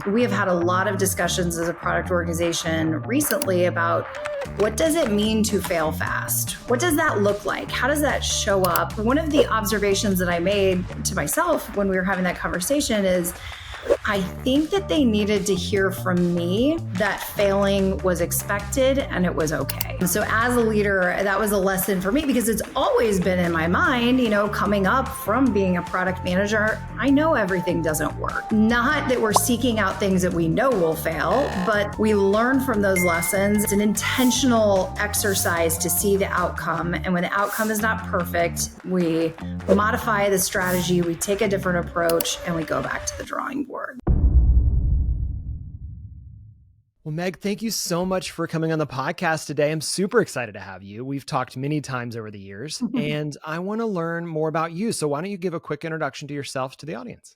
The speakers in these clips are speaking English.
We have had a lot of discussions as a product organization recently about what does it mean to fail fast? What does that look like? How does that show up? One of the observations that I made to myself when we were having that conversation is I think that they needed to hear from me that failing was expected and it was okay. So as a leader, that was a lesson for me because it's always been in my mind, coming up from being a product manager, I know everything doesn't work. Not that we're seeking out things that we know will fail, but we learn from those lessons. It's an intentional exercise to see the outcome. And when the outcome is not perfect, we modify the strategy, we take a different approach, and we go back to the drawing board. Well, Meg, thank you so much for coming on the podcast today. I'm super excited to have you. We've talked many times over the years, and I want to learn more about you. So why don't you give a quick introduction to yourself to the audience?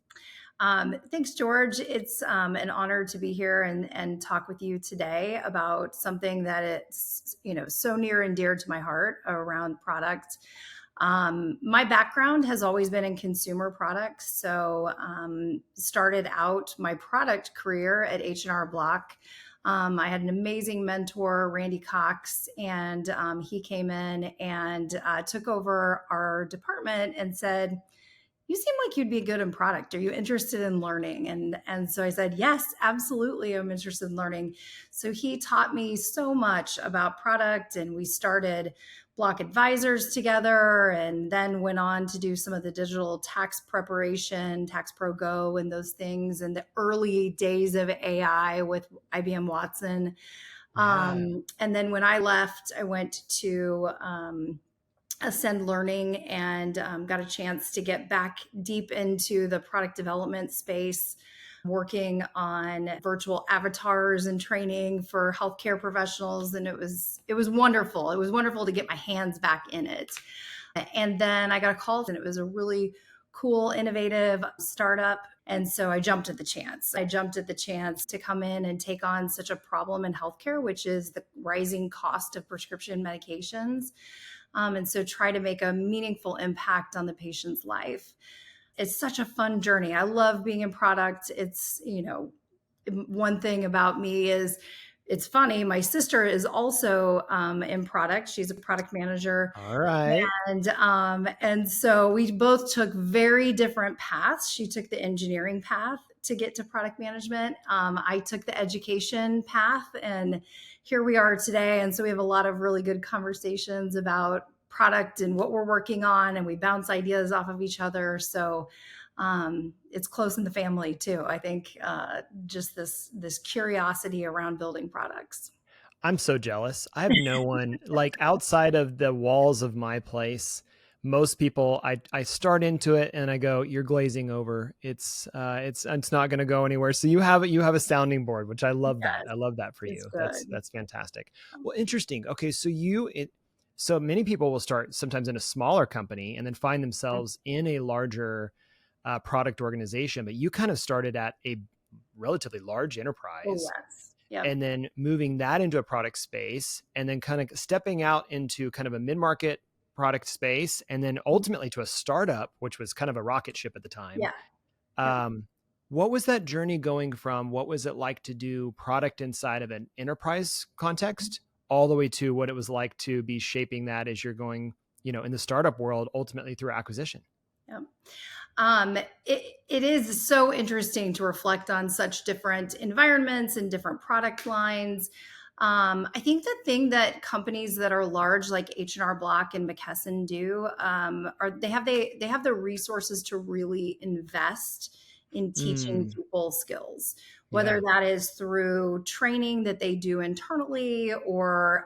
Thanks, George. It's an honor to be here and talk with you today about something that it's so near and dear to my heart around product. My background has always been in consumer products. So started out my product career at H&R Block. I had an amazing mentor, Randy Cox, and he came in and took over our department and said, "You seem like you'd be good in product. Are you interested in learning?" And so I said, "Yes, absolutely. I'm interested in learning." So he taught me so much about product, and we started Block Advisors together, and then went on to do some of the digital tax preparation, Tax Pro Go, and those things, and the early days of AI with IBM Watson. Yeah. And then when I left, I went to Ascend Learning and got a chance to get back deep into the product development space, working on virtual avatars and training for healthcare professionals. And it was wonderful. It was wonderful to get my hands back in it. And then I got a call, and it was a really cool, innovative startup. And so I jumped at the chance. I jumped at the chance to come in and take on such a problem in healthcare, which is the rising cost of prescription medications. And so try to make a meaningful impact on the patient's life. It's such a fun journey. I love being in product. It's, one thing about me is it's funny. My sister is also in product. She's a product manager. All right. And so we both took very different paths. She took the engineering path to get to product management. I took the education path, and here we are today. And so we have a lot of really good conversations about product and what we're working on, and we bounce ideas off of each other. So it's close in the family too. I think just this curiosity around building products. I'm so jealous. I have no one like outside of the walls of my place. Most people, I start into it and I go, "You're glazing over. It's not going to go anywhere." So you have a sounding board, which I love. Yes, that. I love that for you. good. That's fantastic. Well, interesting. Okay, so many people will start sometimes in a smaller company and then find themselves in a larger product organization, but you kind of started at a relatively large enterprise. Oh, yes. Yep. And then moving that into a product space, and then kind of stepping out into kind of a mid-market product space, and then ultimately to a startup, which was kind of a rocket ship at the time. Yeah. What was that journey going from? What was it like to do product inside of an enterprise context all the way to what it was like to be shaping that as you're going, in the startup world, ultimately through acquisition? Yeah. It is so interesting to reflect on such different environments and different product lines. I think the thing that companies that are large, like H&R Block and McKesson, do are they have the resources to really invest in teaching people skills, whether that is through training that they do internally or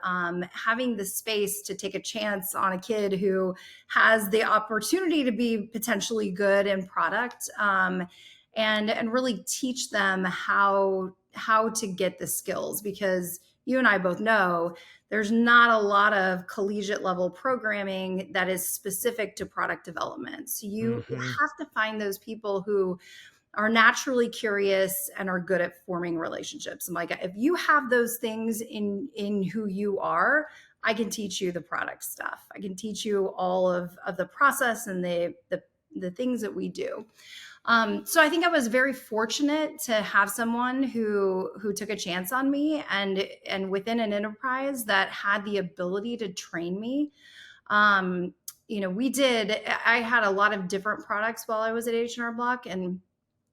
having the space to take a chance on a kid who has the opportunity to be potentially good in product, and really teach them how to get the skills, because you and I both know there's not a lot of collegiate level programming that is specific to product development. So you have to find those people who are naturally curious and are good at forming relationships. And like, if you have those things in who you are, I can teach you the product stuff. I can teach you all of the process and the things that we do. So I think I was very fortunate to have someone who took a chance on me, and within an enterprise that had the ability to train me. Um, we did. I had a lot of different products while I was at H&R Block, and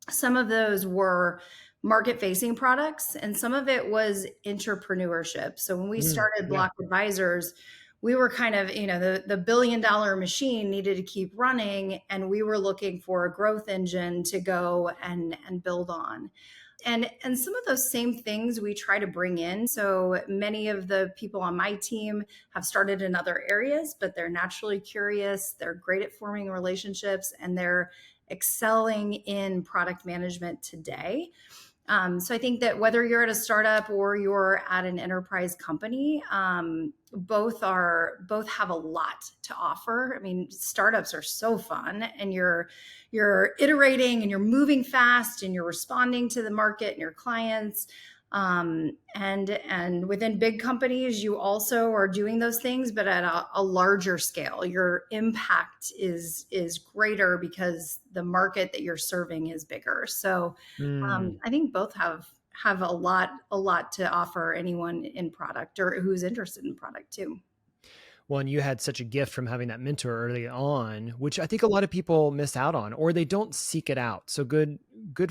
some of those were market facing products and some of it was entrepreneurship. So when we started Yeah. Block Advisors, we were kind of, the $1 billion machine needed to keep running, and we were looking for a growth engine to go and build on. And some of those same things we try to bring in. So many of the people on my team have started in other areas, but they're naturally curious, they're great at forming relationships, and they're excelling in product management today. So I think that whether you're at a startup or you're at an enterprise company, both have a lot to offer. I mean, startups are so fun, and you're iterating and you're moving fast and you're responding to the market and your clients. And within big companies, you also are doing those things, but at a larger scale. Your impact is greater because the market that you're serving is bigger. So Mm. I think both have a lot to offer anyone in product or who's interested in product too. Well, and you had such a gift from having that mentor early on, which I think a lot of people miss out on, or they don't seek it out. So good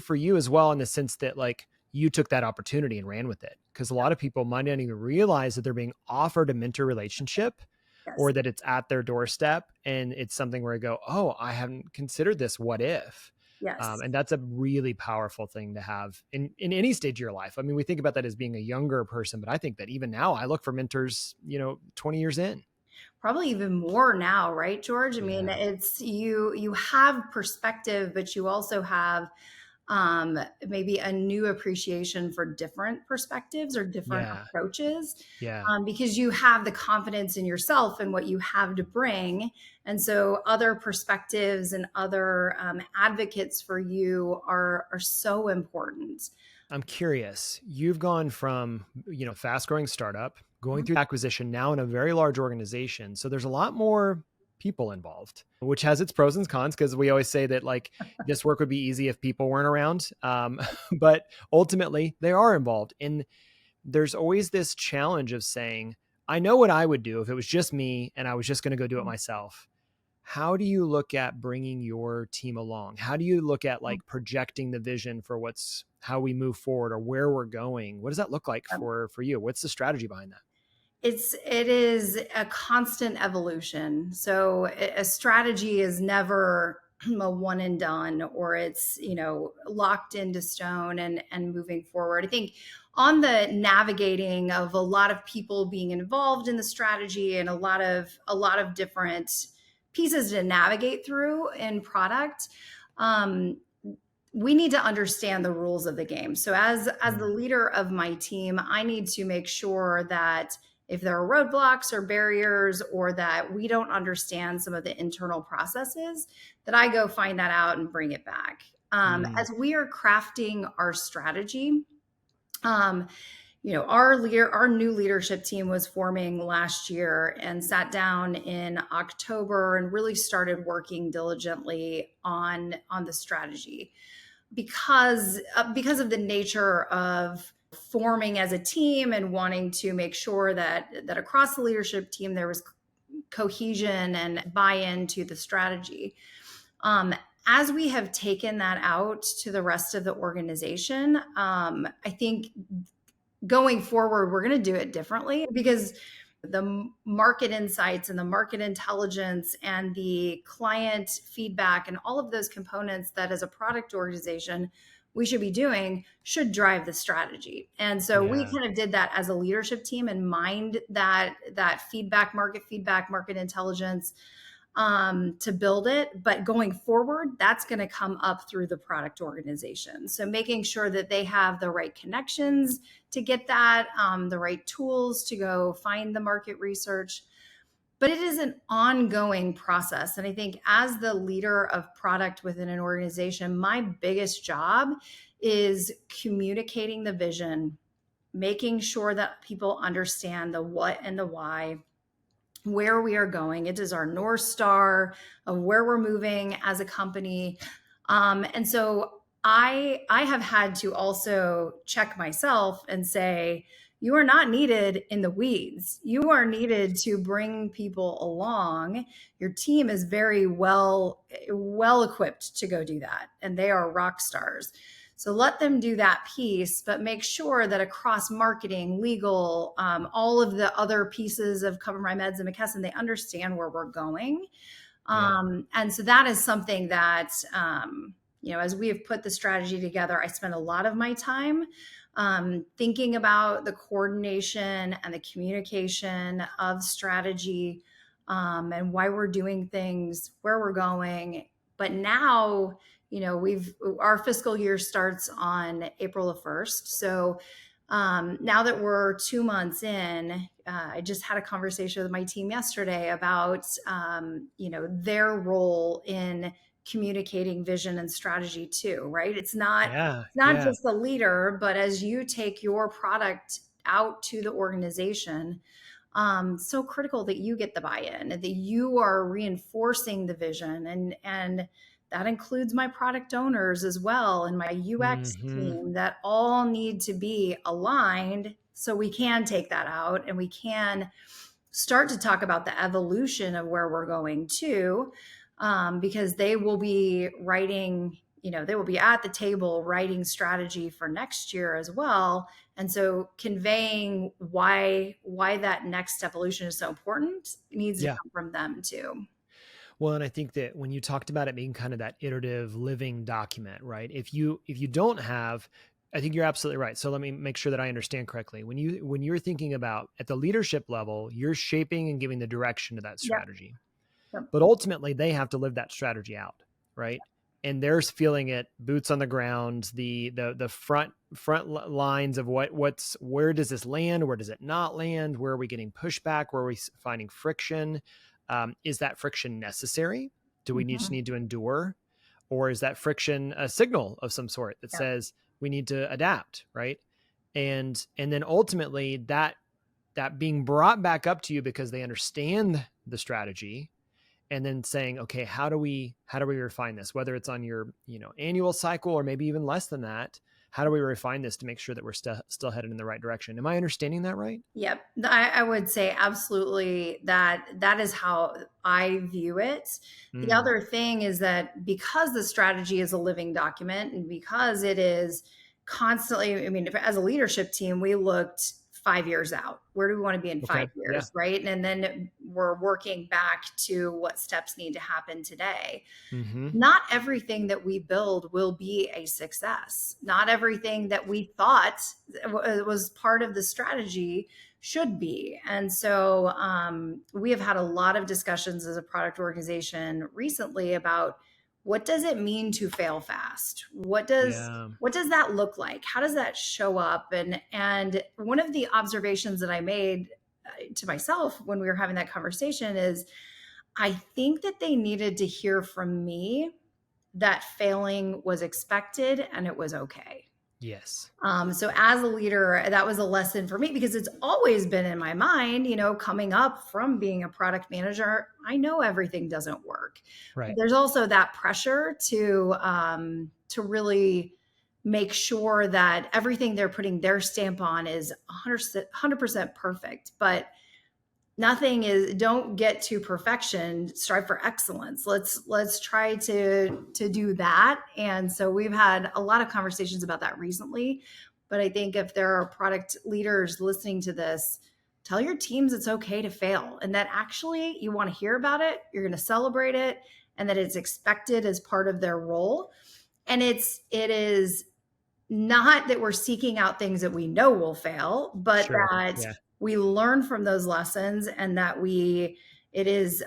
for you as well, in the sense that like you took that opportunity and ran with it. Because a lot of people might not even realize that they're being offered a mentor relationship, or Yes. that it's at their doorstep, and it's something where I go, oh, I haven't considered this. What if? Yes. And that's a really powerful thing to have in any stage of your life. I mean, we think about that as being a younger person, but I think that even now I look for mentors, 20 years in. Probably even more now, right, George? I mean, Yeah. it's you have perspective, but you also have maybe a new appreciation for different perspectives or different Yeah. approaches, Yeah. because you have the confidence in yourself and what you have to bring. And so other perspectives and other advocates for you are so important. I'm curious. You've gone from, fast growing startup, going through acquisition, now in a very large organization. So there's a lot more people involved, which has its pros and cons, because we always say that like this work would be easy if people weren't around. But ultimately they are involved. And there's always this challenge of saying, I know what I would do if it was just me and I was just going to go do it myself. How do you look at bringing your team along? How do you look at like projecting the vision for how we move forward or where we're going? What does that look like for you? What's the strategy behind that? It is a constant evolution. So a strategy is never a one and done, or it's locked into stone and moving forward. I think on the navigating of a lot of people being involved in the strategy and a lot of different pieces to navigate through in product. Um, we need to understand the rules of the game. So as the Mm. leader of my team, I need to make sure that if there are roadblocks or barriers, or that we don't understand some of the internal processes, that I go find that out and bring it back. Mm. As we are crafting our strategy, um, our new leadership team was forming last year and sat down in October and really started working diligently on the strategy, because of the nature of forming as a team and wanting to make sure that across the leadership team there was cohesion and buy-in to the strategy. Um, as we have taken that out to the rest of the organization, I think going forward we're going to do it differently, because the market insights and the market intelligence and the client feedback and all of those components that as a product organization we should be doing should drive the strategy. And so we Yeah. kind of did that as a leadership team and mined that feedback, market intelligence, to build it. But going forward, that's going to come up through the product organization. So making sure that they have the right connections to get that, the right tools to go find the market research. But it is an ongoing process. And I think as the leader of product within an organization, my biggest job is communicating the vision, making sure that people understand the what and the why, where we are going. It is our North Star of where we're moving as a company. And so I have had to also check myself and say, you are not needed in the weeds. You are needed to bring people along. Your team is very well equipped to go do that, and they are rock stars. So let them do that piece, but make sure that across marketing, legal, all of the other pieces of Cover My Meds and McKesson, they understand where we're going. Yeah. And so that is something that, as we have put the strategy together, I spend a lot of my time thinking about the coordination and the communication of strategy, and why we're doing things, where we're going. But now, our fiscal year starts on April the 1st. So now that we're 2 months in, I just had a conversation with my team yesterday about, their role in communicating vision and strategy too, right? Yeah. It's not Yeah. just the leader, but as you take your product out to the organization, so critical that you get the buy-in, that you are reinforcing the vision, and that includes my product owners as well and my UX Hmm. team, that all need to be aligned so we can take that out and we can start to talk about the evolution of where we're going to, because they will be writing, they will be at the table writing strategy for next year as well. And so conveying why that next evolution is so important needs to Yeah. come from them too. Well, and I think that when you talked about it being kind of that iterative living document, right? If you don't have, I think you're absolutely right. So let me make sure that I understand correctly. When you're thinking about at the leadership level, you're shaping and giving the direction to that Yep. strategy. Yep. But ultimately they have to live that strategy out, right? And they're feeling it, boots on the ground, the front lines of where does this land, where does it not land, where are we getting pushback, where are we finding friction, is that friction necessary, do we just Mhm. need to endure, or is that friction a signal of some sort that Yep. says we need to adapt, right? And then ultimately that being brought back up to you because they understand the strategy, and then saying, okay, how do we refine this, whether it's on your annual cycle or maybe even less than that, how do we refine this to make sure that we're still headed in the right direction? Am I understanding that right? Yep. I would say absolutely that is how I view it. The Mm, other thing is that because the strategy is a living document and because it is constantly, I mean, as a leadership team, we looked 5 years out. Where do we want to be in okay. five Yeah. years? Right. And then we're working back to what steps need to happen today. Mm-hmm. Not everything that we build will be a success. Not everything that we thought was part of the strategy should be. And so we have had a lot of discussions as a product organization recently about what does it mean to fail fast? Yeah. What does that look like? How does that show up? And one of the observations that I made to myself when we were having that conversation is I think that they needed to hear from me that failing was expected and it was okay. Yes. So as a leader, that was a lesson for me because it's always been in my mind, coming up from being a product manager, I know everything doesn't work. But Right. there's also that pressure to really make sure that everything they're putting their stamp on is 100% perfect. But nothing is, don't get to perfection, strive for excellence. Let's try to do that. And so we've had a lot of conversations about that recently, but I think if there are product leaders listening to this, tell your teams it's okay to fail and that actually you want to hear about it, you're going to celebrate it, and that it's expected as part of their role. And it is not that we're seeking out things that we know will fail, but Sure. that Yeah. we learn from those lessons, and that it is,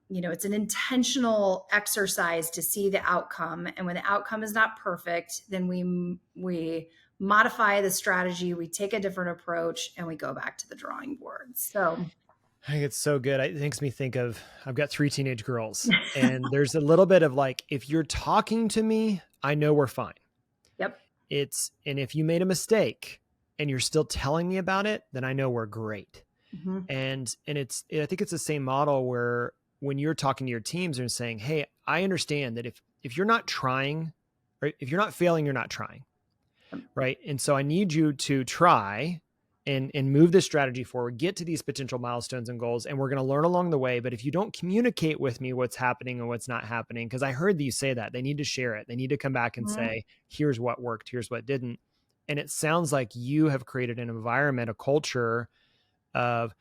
it's an intentional exercise to see the outcome. And when the outcome is not perfect, then we modify the strategy, we take a different approach, and we go back to the drawing board. So, I think it's so good. It makes me think of, I've got 3 teenage girls, and there's a little bit of like, if you're talking to me, I know we're fine. yep. And if you made a mistake and you're still telling me about it, then I know we're great. Mhm. And I think it's the same model where when you're talking to your teams and saying, hey, I understand that if you're not trying, or if you're not failing, you're not trying, right? And so I need you to try and move this strategy forward, get to these potential milestones and goals, and we're going to learn along the way. But if you don't communicate with me what's happening and what's not happening, because I heard you say that they need to share it, they need to come back and Mhm. say, here's what worked, here's what didn't. And it sounds like you have created an environment, a culture of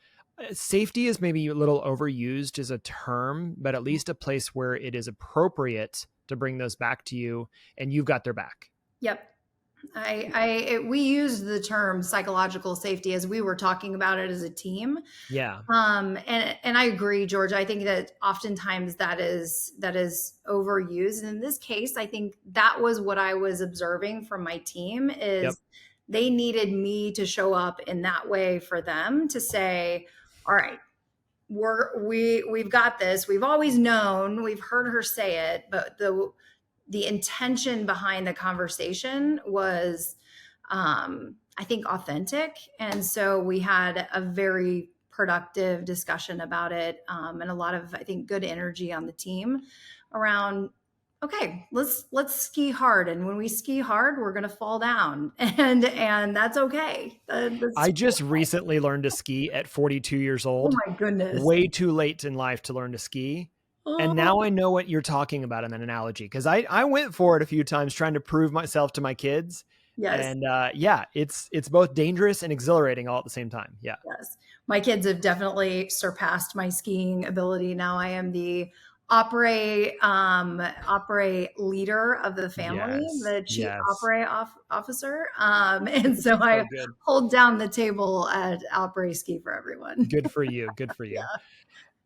safety is maybe a little overused as a term, but at least a place where it is appropriate to bring those back to you and you've got their back. Yep. We used the term psychological safety as we were talking about it as a team. Yeah. And I agree, George. I think that oftentimes that is overused. And in this case, I think that was what I was observing from my team Yep. is they needed me to show up in that way for them to say, all right, we've got this. We've always known, we've heard her say it, but the intention behind the conversation was I think authentic. And so we had a very productive discussion about it, and a lot of, I think, good energy on the team around, okay, let's ski hard. And when we ski hard, we're going to fall down and that's okay. I just recently learned to ski at 42 years Oh old, my goodness. way too late in life to learn to ski. And Oh, now I know what you're talking about in that analogy because I went for it a few times trying to prove myself to my kids. yes. And yeah, it's both dangerous and exhilarating all at the same time. Yeah. Yes. My kids have definitely surpassed my skiing ability. Now I am the opera leader of the family, Yes. the chief Yes. officer. And so I So good. hold down the table at opera ski for everyone. Good for you. Good for Yeah. you.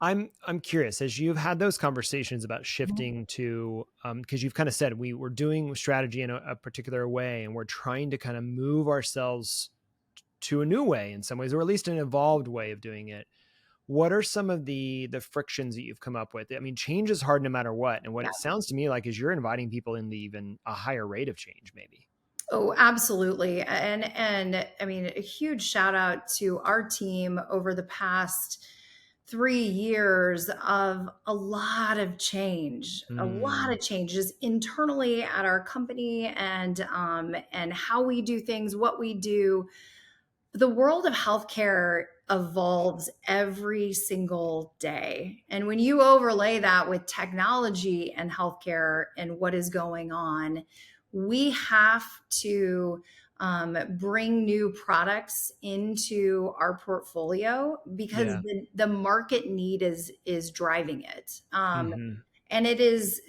I'm curious as you've had those conversations about shifting to because you've kind of said we were doing strategy in a particular way and we're trying to kind of move ourselves to a new way in some ways, or at least an evolved way of doing it. What are some of the frictions that you've come up with? I mean, change is hard no matter what. And what Yeah. it sounds to me like is you're inviting people into even a higher rate of change, maybe. Oh, absolutely. And I mean, a huge shout out to our team over the past 3 years of a lot Mm, of changes internally at our company and how we do things, what we do. The world of healthcare evolves every single day. And when you overlay that with technology and healthcare and what is going on, we have to bring new products into our portfolio because yeah. the market need is driving it. Hmm. And it is,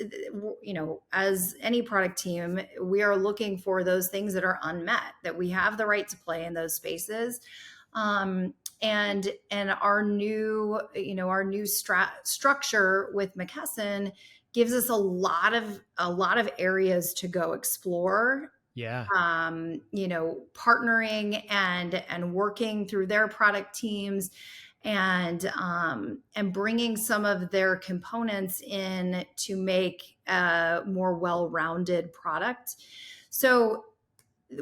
as any product team, we are looking for those things that are unmet, that we have the right to play in those spaces. And our new structure with McKesson gives us a lot of areas to go explore, Yeah. partnering and working through their product teams and bringing some of their components in to make a more well-rounded product. So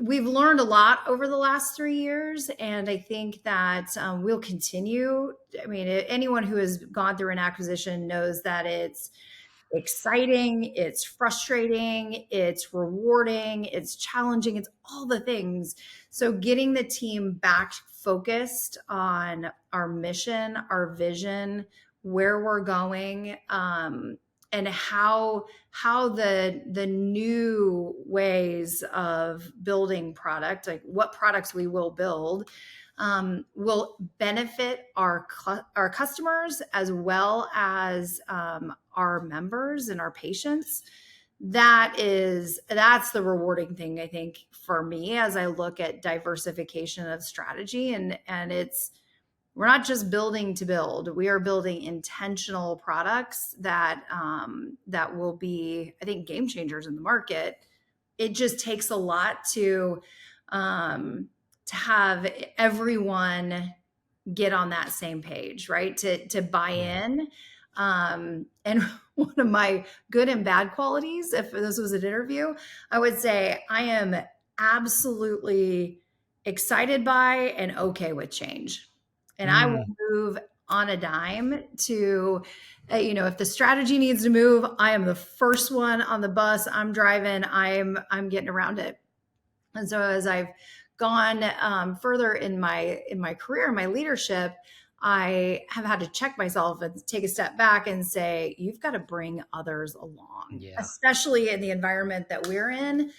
we've learned a lot over the last 3 years, and I think that we'll continue. I mean, anyone who has gone through an acquisition knows that it's exciting, it's frustrating, it's rewarding, it's challenging, it's all the things. So getting the team back focused on our mission, our vision, where we're going, and how the new ways of building product, like what products we will build, will benefit our customers as well as our members and our patients. That's the rewarding thing, I think, for me as I look at diversification of strategy. And it's we're not just building to build, we are building intentional products that will be, I think, game changers in the market. It just takes a lot to have everyone get on that same page, right? To buy Yeah. in. And one of my good and bad qualities, if this was an interview, I would say I am absolutely excited by and okay with change. And I will Mm, move on a dime to, if the strategy needs to move, I am the first one on the bus. I'm driving. I'm getting around it. And so as I've gone further in my career, my leadership, I have had to check myself and take a step back and say, you've got to bring others along, Yeah. especially in the environment that we're in,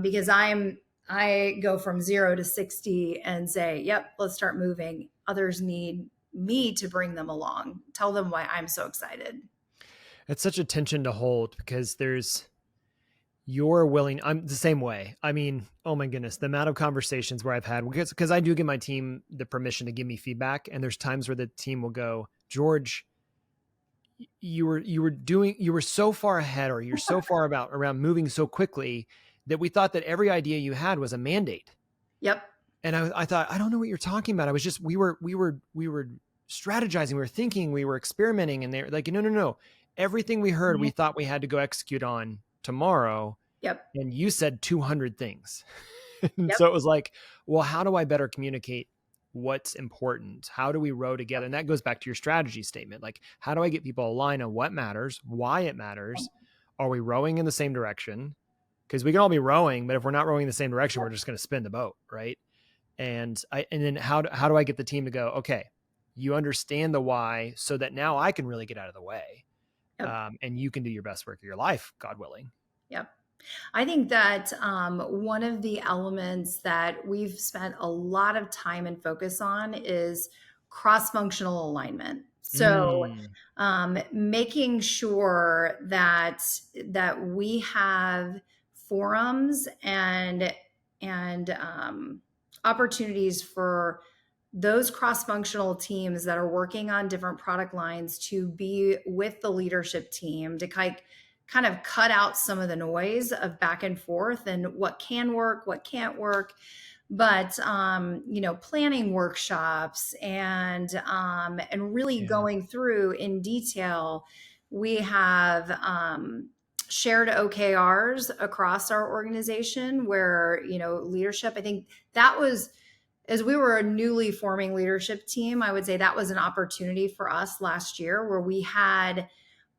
because I go from 0 to 60 and say, yep, let's start moving. Others need me to bring them along, tell them why I'm so excited. It's such a tension to hold because you're willing. I'm the same way. I mean, oh my goodness, the amount of conversations where I've had, because I do give my team the permission to give me feedback. And there's times where the team will go, George, you were so far ahead, or you're so far about around moving so quickly that we thought that every idea you had was a mandate. Yep. And I thought, I don't know what you're talking about. I was just, we were strategizing, we were thinking, we were experimenting, and they're like, no, no, no. Everything we heard, we thought we had to go execute on tomorrow. Yep. And you said 200 things. And Yep. so it was like, well, how do I better communicate what's important? How do we row together? And that goes back to your strategy statement. Like, how do I get people aligned on what matters, why it matters? Are we rowing in the same direction? Because we can all be rowing, but if we're not rowing in the same direction, we're just going to spin the boat, right? And then how do I get the team to go, okay, you understand the why, so that now I can really get out of the way, Yep. and you can do your best work of your life, God willing. Yep. I think that one of the elements that we've spent a lot of time and focus on is cross-functional alignment. So Mm, making sure that we have forums and opportunities for those cross-functional teams that are working on different product lines to be with the leadership team to kind of cut out some of the noise of back and forth and what can work, what can't work. But planning workshops and really yeah. going through in detail. We have shared OKRs across our organization where leadership. I think that was, as we were a newly forming leadership team, I would say that was an opportunity for us last year where we had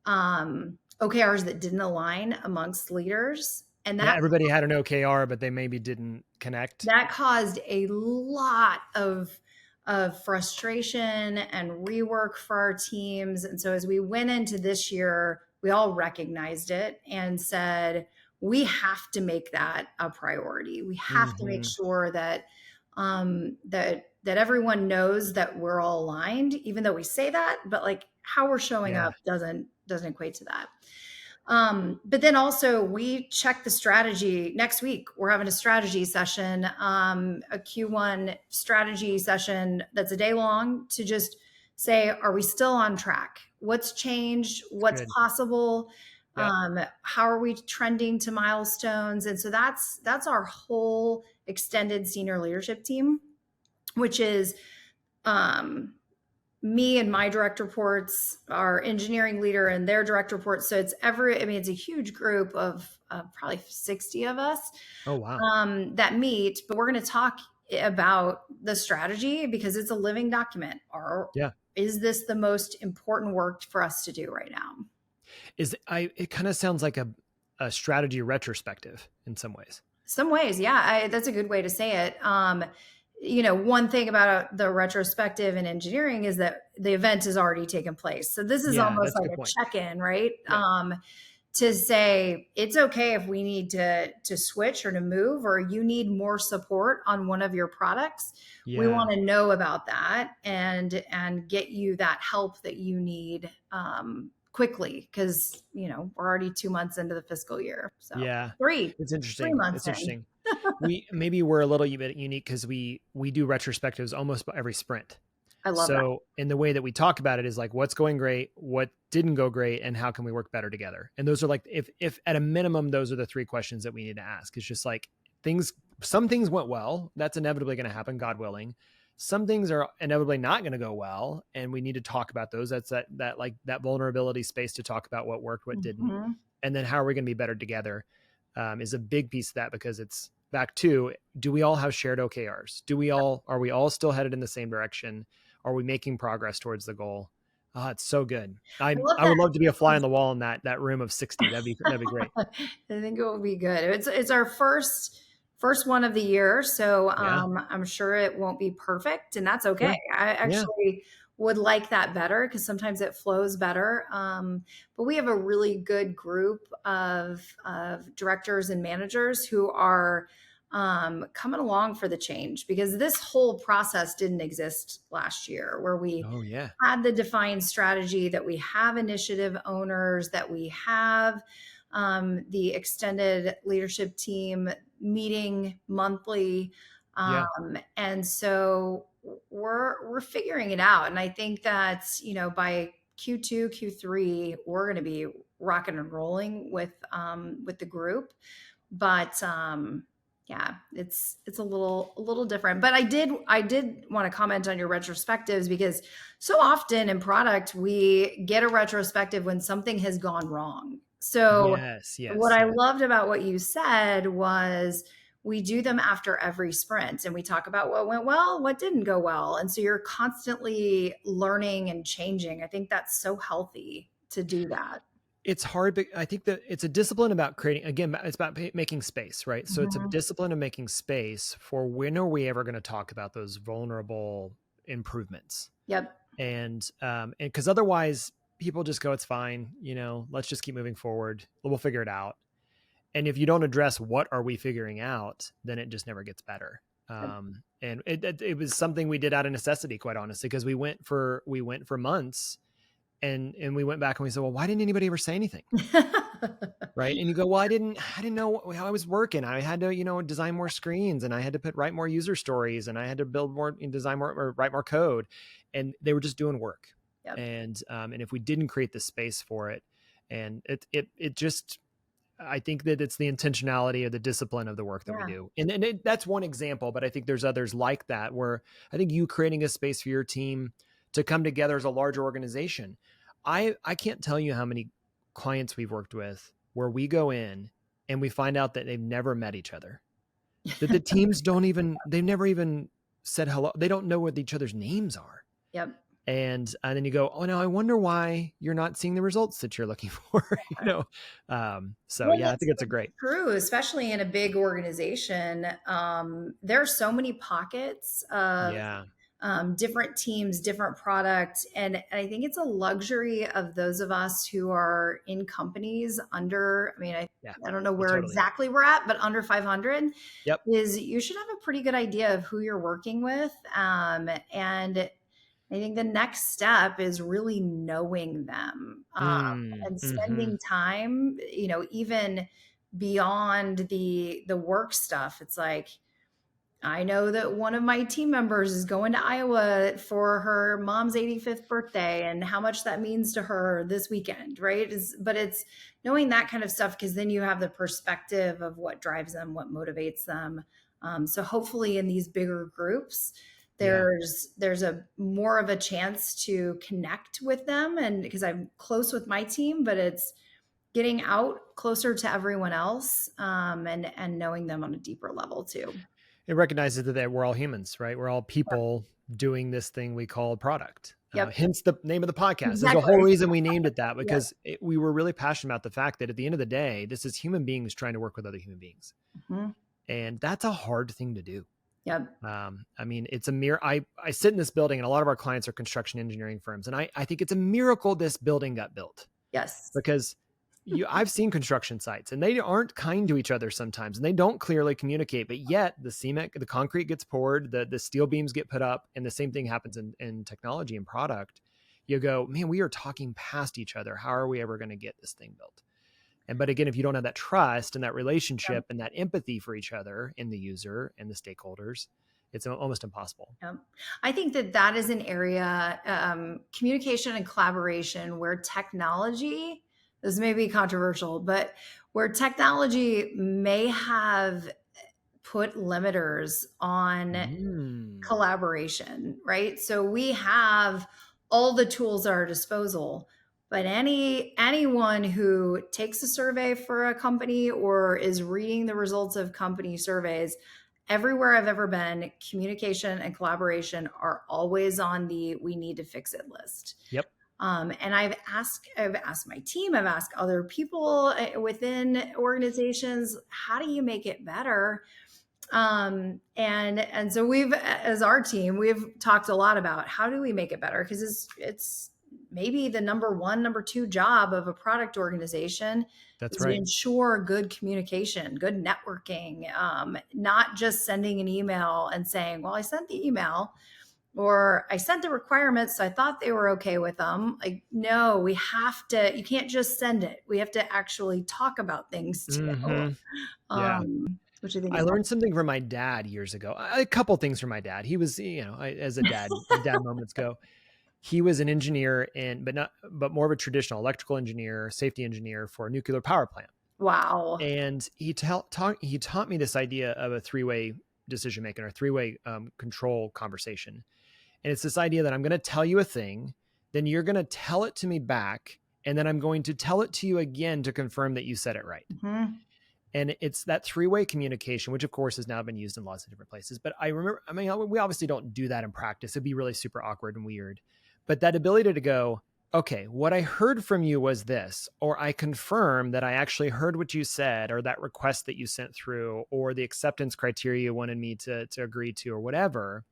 OKRs that didn't align amongst leaders. And Yeah, that everybody had an OKR, but they maybe didn't connect. that caused a lot of frustration and rework for our teams. And so as we went into this year, we all recognized it and said, we have to make that a priority. We have to make Mm-hmm. sure that everyone knows that we're all aligned, even though we say that, but like how we're showing Yeah, up doesn't equate to that. But then also we check the strategy next week. We're having a strategy session, a Q1 strategy session that's a day long to just say, are we still on track? What's changed? it's What's good. possible? Yep. How are we trending to milestones? And so that's our whole extended senior leadership team, which is um, me and my direct reports, our engineering leader and their direct reports. So it's a huge group of probably 60 of us Oh, wow. that meet, but we're going to talk about the strategy because it's a living document. Or Yeah. is this the most important work for us to do right now? It kind of sounds like a strategy retrospective in some ways. Some ways, yeah, that's a good way to say it. One thing about the retrospective in engineering is that the event has already taken place. So this is Yeah, almost that's a like good a point. check-in, right? Yep. To say it's okay if we need to switch or to move, or you need more support on one of your products. We Yeah. want to know about that and get you that help that you need quickly because we're already 2 months into the fiscal year. So Yeah. three, It's three interesting. months It's in. interesting. We're a little bit unique because we do retrospectives almost every sprint. I love that. So in the way that we talk about it is like what's going great, what didn't go great, and how can we work better together? And those are like, if at a minimum, those are the three questions that we need to ask. It's just like some things went well. That's inevitably going to happen, God willing. Some things are inevitably not going to go well, and we need to talk about those. That's that vulnerability space to talk about what worked, what didn't, Mhm. and then how are we going to be better together, is a big piece of that because it's back to, do we all have shared OKRs? Are we all still headed in the same direction? Are we making progress towards the goal? Oh, it's so good. I love I that. would love to be a fly on the wall in that room of 60. That'd be great. I think it will be good. It's our first one of the year, so Yeah. I'm sure it won't be perfect, and that's okay. Sure. I Yeah. actually would like that better because sometimes it flows better. But we have a really good group of directors and managers who are coming along for the change because this whole process didn't exist last year, where we Oh yeah. had the defined strategy, that we have initiative owners, that we have the extended leadership team meeting monthly. Yeah. And so we're figuring it out. And I think that, by Q2, Q3, we're going to be rocking and rolling with the group. But yeah, it's a little different. But I did want to comment on your retrospectives, because so often in product we get a retrospective when something has gone wrong. So Yes. what Yes. I Yes. loved about what you said was we do them after every sprint, and we talk about what went well, what didn't go well. And so you're constantly learning and changing. I think that's so healthy to do that. It's hard, but I think that it's a discipline about creating, again, it's about making space, right? So it's a Mhm. discipline of making space for when are we ever going to talk about those vulnerable improvements? Yep. And because otherwise people just go, it's fine, let's just keep moving forward. We'll figure it out. And if you don't address what are we figuring out, then it just never gets better. Yep. And it was something we did out of necessity, quite honestly, because we went for months, and we went back and we said, well, why didn't anybody ever say anything? Right. And you go, well, I didn't know how I was working. I had to, design more screens, and I had to write more user stories, and I had to build more, design more, or write more code. And they were just doing work. Yep. And if we didn't create the space for it, and it just, I think that it's the intentionality of the discipline of the work that we Yeah. do. And that's one example, but I think there's others like that, where I think you creating a space for your team to come together as a larger organization. I can't tell you how many clients we've worked with where we go in and we find out that they've never met each other, that the teams they've never even said hello. They don't know what each other's names are. Yep. And then you go, oh no, I wonder why you're not seeing the results that you're looking for. So Well, yeah, I think it's a it's great. true, especially in a big organization. There are so many pockets of Yeah. different teams, different products. And I think it's a luxury of those of us who are in companies under, I mean, Yeah. I don't know Oh, where totally. exactly we're at, but under 500, Yep. is you should have a pretty good idea of who you're working with. And I think the next step is really knowing them, and Mm-hmm. spending time, even beyond the work stuff. It's like, I know that one of my team members is going to Iowa for her mom's 85th birthday, and how much that means to her this weekend, right? But it's knowing that kind of stuff, because then you have the perspective of what drives them, what motivates them. So hopefully in these bigger groups, Yeah. there's a more of a chance to connect with them, and because I'm close with my team, but it's getting out closer to everyone else, and knowing them on a deeper level too. It recognizes that we're all humans, right? We're all people doing this thing we call a product. Yep. Hence the name of the podcast. There's a whole Exactly. reason we named it that, Yep. because we were really passionate about the fact that at the end of the day, this is human beings trying to work with other human beings. Mhm. And that's a hard thing to do. Yep. I mean, it's a mirror. I sit in this building, and a lot of our clients are construction engineering firms. And I think it's a miracle this building got built, Yes. because I've seen construction sites, and they aren't kind to each other sometimes, and they don't clearly communicate, but yet the concrete gets poured, the steel beams get put up, and the same thing happens in technology and product. You go, man, we are talking past each other. How are we ever going to get this thing built? But again, if you don't have that trust and that Yep. relationship and that empathy for each other and the user and the stakeholders, it's almost impossible. Yep. I think that is an area, communication and collaboration, where technology, this may be controversial, but where technology may have put limiters on Mm. collaboration, right? So we have all the tools at our disposal, but anyone who takes a survey for a company or is reading the results of company surveys, everywhere I've ever been, communication and collaboration are always on the we need to fix it list. Yep. And I've asked my team, I've asked other people within organizations, how do you make it better? And so we've, as our team, we've talked a lot about how do we make it better? Because it's maybe the number one, number two job of a product organization That's is to right. ensure good communication, good networking, not just sending an email and saying, well, I sent the email or I sent the requirements, so I thought they were okay with them. Like, no, we have to, you can't just send it. We have to actually talk about things too. Hmm. Yeah. Which I think I is learned something from my dad years ago. A couple things from my dad. He was, as a dad moments go, he was an engineer but more of a traditional electrical engineer, safety engineer for a nuclear power plant. wow. And he taught me this idea of a three-way decision making or three-way control conversation. And it's this idea that I'm going to tell you a thing, then you're going to tell it to me back, and then I'm going to tell it to you again to confirm that you said it right. Mm-hmm. And it's that three-way communication, which of course has now been used in lots of different places. But I remember, I mean, we obviously don't do that in practice. It'd be really super awkward and weird. But that ability to go, okay, what I heard from you was this, or I confirm that I actually heard what you said, or that request that you sent through, or the acceptance criteria you wanted me to agree to, or whatever.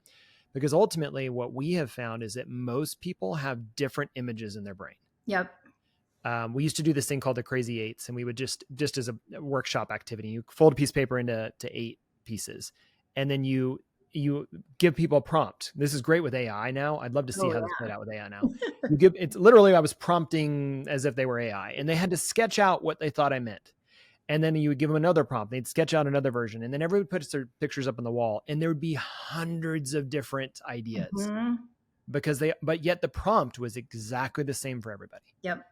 Because ultimately, what we have found is that most people have different images in their brain. Yep. We used to do this thing called the crazy eights, and we would just as a workshop activity, you fold a piece of paper into 8 pieces, and then you give people a prompt. This is great with AI now. I'd love to see Oh how this yeah. played out with AI now. It's literally, I was prompting as if they were AI, and they had to sketch out what they thought I meant. And then you would give them another prompt. They'd sketch out another version, and then everybody puts their pictures up on the wall, and there would be hundreds of different ideas Mm-hmm. but yet the prompt was exactly the same for everybody. Yep.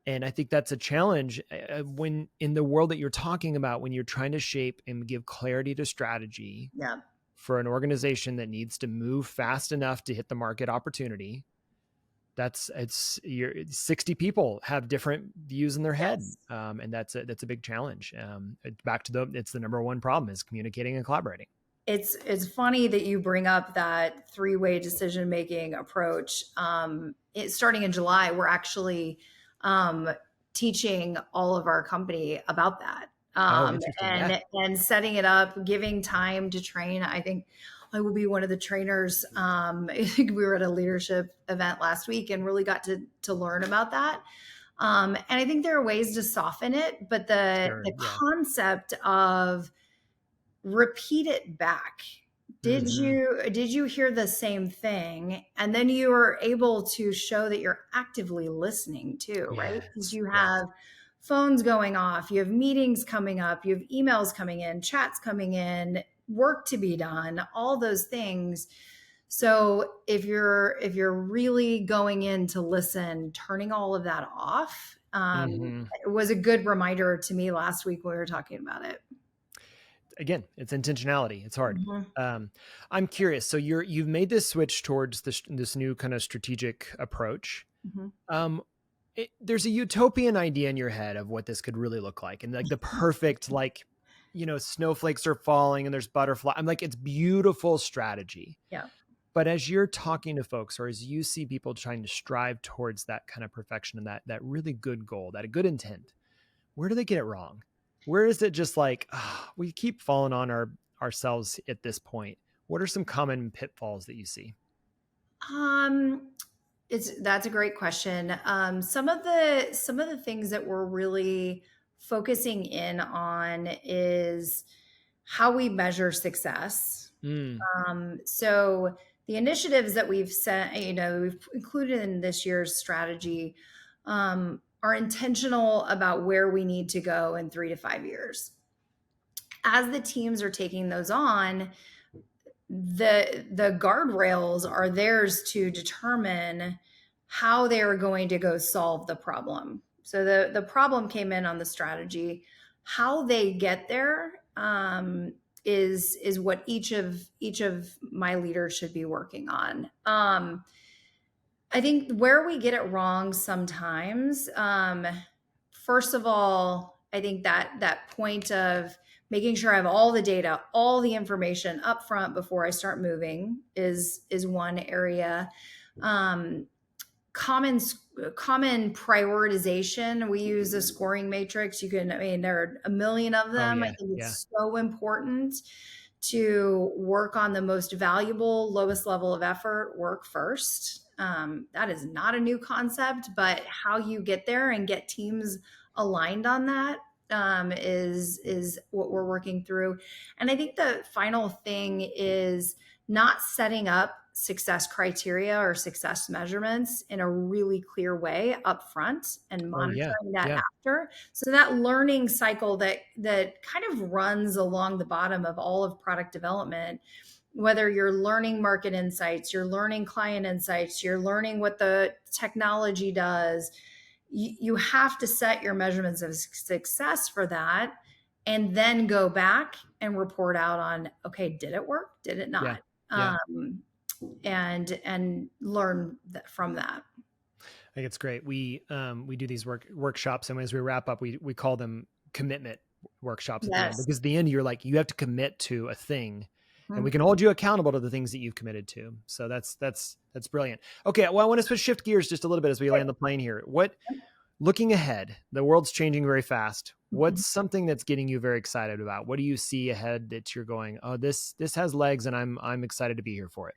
And I think that's a challenge when in the world that you're talking about, when you're trying to shape and give clarity to strategy Yep. for an organization that needs to move fast enough to hit the market opportunity. It's 60 people have different views in their head. Yes. And that's a big challenge. It's the number one problem is communicating and collaborating. It's funny that you bring up that three-way decision-making approach. Starting in July, we're actually um, teaching all of our company about that, Oh, interesting. Yeah. and setting it up, giving time to train. I think I will be one of the trainers. I think we were at a leadership event last week and really got to learn about that. And I think there are ways to soften it, but Sure. the Yeah. concept of repeat it back. Mm-hmm. Did you hear the same thing? And then you are able to show that you're actively listening too, right? Because Yes. you Yes. have phones going off, you have meetings coming up, you have emails coming in, chats coming in, work to be done, all those things. So if you're really going in to listen, turning all of that off, Mm-hmm. it was a good reminder to me last week when we were talking about it. Again, it's intentionality. It's hard. Mhm. I'm curious. So you've made this switch towards this new kind of strategic approach. Mhm. Um, there's a utopian idea in your head of what this could really look like, and like the perfect, like, snowflakes are falling and there's butterfly. I'm like, it's beautiful strategy. Yeah. But as you're talking to folks, or as you see people trying to strive towards that kind of perfection and that really good goal, that a good intent, where do they get it wrong? Where is it just like, we keep falling on ourselves at this point? What are some common pitfalls that you see? Um, that's a great question. Some of the things that we're really focusing in on is how we measure success. Mm, So the initiatives that we've included in this year's strategy are intentional about where we need to go in 3 to 5 years. As the teams are taking those on, the guardrails are theirs to determine how they are going to go solve the problem. So the problem came in on the strategy. How they get there is what each of my leaders should be working on. I think where we get it wrong sometimes, first of all, I think that point of making sure I have all the data, all the information up front before I start moving is one area. Um, common common prioritization. We use a scoring matrix. There are a million of Oh them. I yeah. think Yeah. it's so important to work on the most valuable, lowest level of effort work first. That is not a new concept, but how you get there and get teams aligned on that is what we're working through. And I think the final thing is not setting up success criteria or success measurements in a really clear way up front and Oh yeah. monitoring that Yeah. after. So that learning cycle that kind of runs along the bottom of all of product development, whether you're learning market insights, you're learning client insights, you're learning what the technology does, you have to set your measurements of success for that and then go back and report out on, okay, did it work? Did it Yeah. not? Yeah. And learn from that. I think it's great. We do these workshops, and as we wrap up, we call them commitment workshops at the end, Yes. because at the end you're like, you have to commit to a thing, and we Mhm. can hold you accountable to the things that you've committed to. So that's brilliant. Okay, well, I want to shift gears just a little bit as we land the plane here. What Looking ahead, the world's changing very fast. Mhm. What's something that's getting you very excited about? What do you see ahead that you're going, oh, this has legs, and I'm excited to be here for it?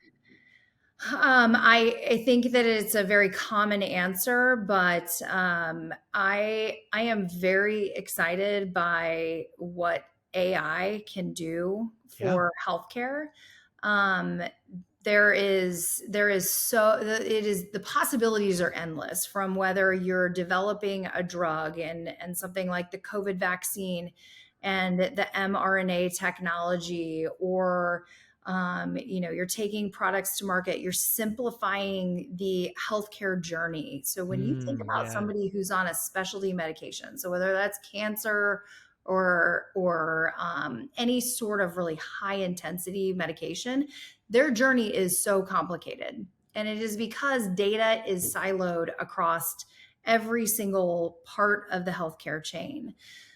I think that it's a very common answer, but I am very excited by what AI can do Yeah. for healthcare. Um, there is so it is the possibilities are endless, from whether you're developing a drug and something like the COVID vaccine and the mRNA technology, or you're taking products to market, you're simplifying the healthcare journey. So when you think about Yeah. somebody who's on a specialty medication, so whether that's cancer or any sort of really high intensity medication, their journey is so complicated. And it is because data is siloed across every single part of the healthcare chain.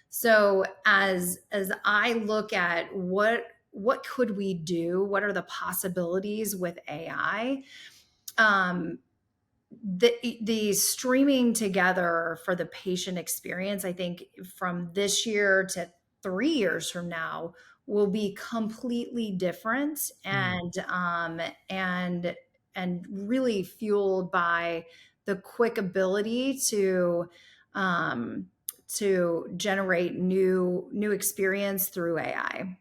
So as I look at what could we do, what are the possibilities with AI, um, the streaming together for the patient experience, I think from this year to 3 years from now will be completely different, Mm. and really fueled by the quick ability um, to generate new experience through AI.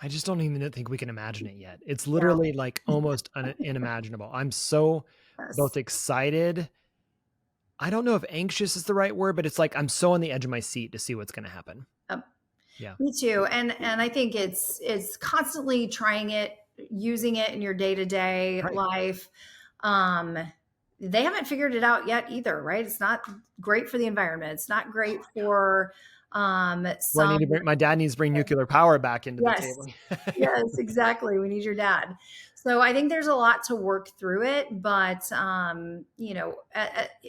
I just don't even think we can imagine it yet. It's Yeah. literally like almost unimaginable. I'm so both Yes. excited. I don't know if anxious is the right word, but it's like I'm so on the edge of my seat to see what's going to happen. Yep. Yeah. Me too. And I think it's constantly trying it, using it in your day-to-day Right. life. Um, they haven't figured it out yet either, right? It's not great for the environment. It's not great for Well, I need some. to bring my dad needs to bring nuclear power back into the Yes. table. Yes, exactly. We need your dad. So I think there's a lot to work through it, but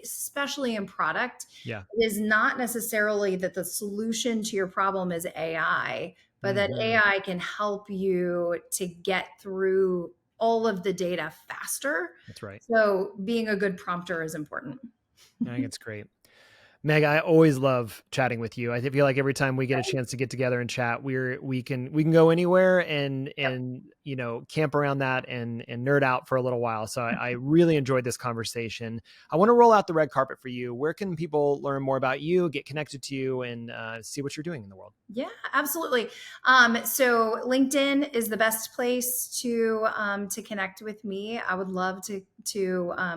especially in product, Yeah. it is not necessarily that the solution to your problem is AI, but that Hmm. AI can help you to get through all of the data faster. That's right. So being a good prompter is important. I think it's great. Meg, I always love chatting with you. I feel like every time we get a chance to get together and chat, we can go anywhere and camp around that and nerd out for a little while. So I really enjoyed this conversation. I want to roll out the red carpet for you. Where can people learn more about you, get connected to you, and see what you're doing in the world? Yeah, absolutely. So LinkedIn is the best place to connect with me. I would love to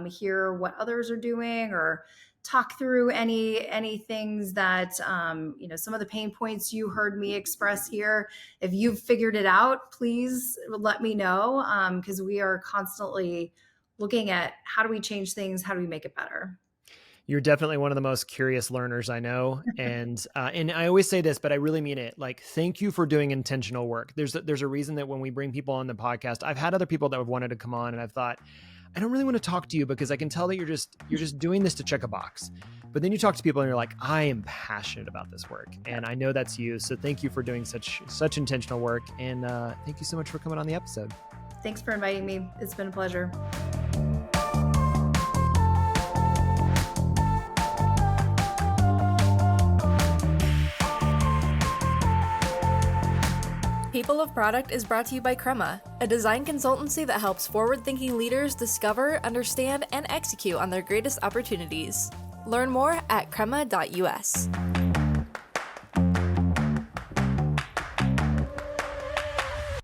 hear what others are doing, or talk through any things that some of the pain points you heard me express here. If you've figured it out, please let me know, because we are constantly looking at how do we change things, how do we make it better. You're definitely one of the most curious learners I know, and I always say this, but I really mean it. Like, thank you for doing intentional work. There's a reason that when we bring people on the podcast, I've had other people that have wanted to come on, and I've thought, I don't really want to talk to you because I can tell that you're just doing this to check a box. But then you talk to people and you're like, I am passionate about this work, and I know that's you. So thank you for doing such intentional work, and thank you so much for coming on the episode. Thanks for inviting me. It's been a pleasure. People of Product is brought to you by Crema, a design consultancy that helps forward-thinking leaders discover, understand, and execute on their greatest opportunities. Learn more at crema.us.